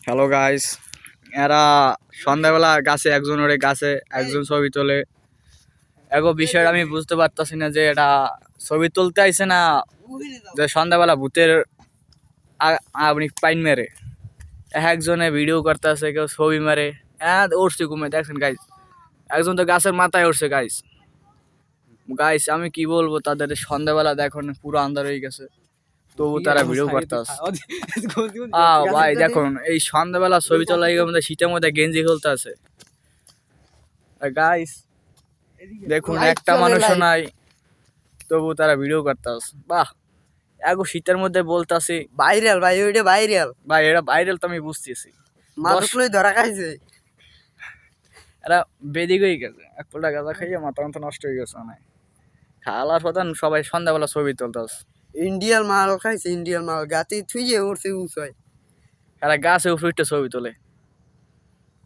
Hello guys, এরা সন্ধ্যাবেলা গাছে একজন ওরে গাছে একজন ছবি তোলে। এগো বিষয় আমি বুঝতে পারতাছি না যে এটা ছবি তুলতে আইছে না যে সন্ধ্যাবেলা ভূতের আপনি পাইন মেরে একজনে ভিডিও করতেছে, কেউ ছবি মারে। হ্যাঁ উঠছে ঘুমে, দেখছেন গাইস, একজন তো গাছের মাথায় উঠছে। গাইস গাইস আমি কি বলবো, তাদের সন্ধ্যাবেলা দেখুন পুরো আন্ধার হয়ে গেছে, তবু তারা ভিডিও করতেছে। ভাই দেখুন, এই সন্ধ্যাবেলা ছবি তোলা মধ্যে শীতের মধ্যে গেঞ্জি খুলতে আছে। গাইস দেখুন, একটা মানুষও নাই, তবু তারা ভিডিও করতে আছে। বাহ, এগো শীতের মধ্যে বলতাছি ভাইরাল ভাই, ওইটা ভাইরাল ভাই, এটা ভাইরাল তো আমি বুঝতেছি। মাদকলই ধরা খাইছে, এরা বেদিক হয়ে গেছে, এক পোলা গাঁজা খাইয়ে মাথা মাথা নষ্ট হয়ে গেছে। অনেক খালার প্রধান সবাই সন্ধ্যাবেলা ছবি তুলতেছে। ইন্ডিয়ান মাল খাইছে, ইন্ডিয়ান মাল গাতে থুইয়ে উঠছে উঁচায়। এরা গাছে উঠে ছবি তোলে।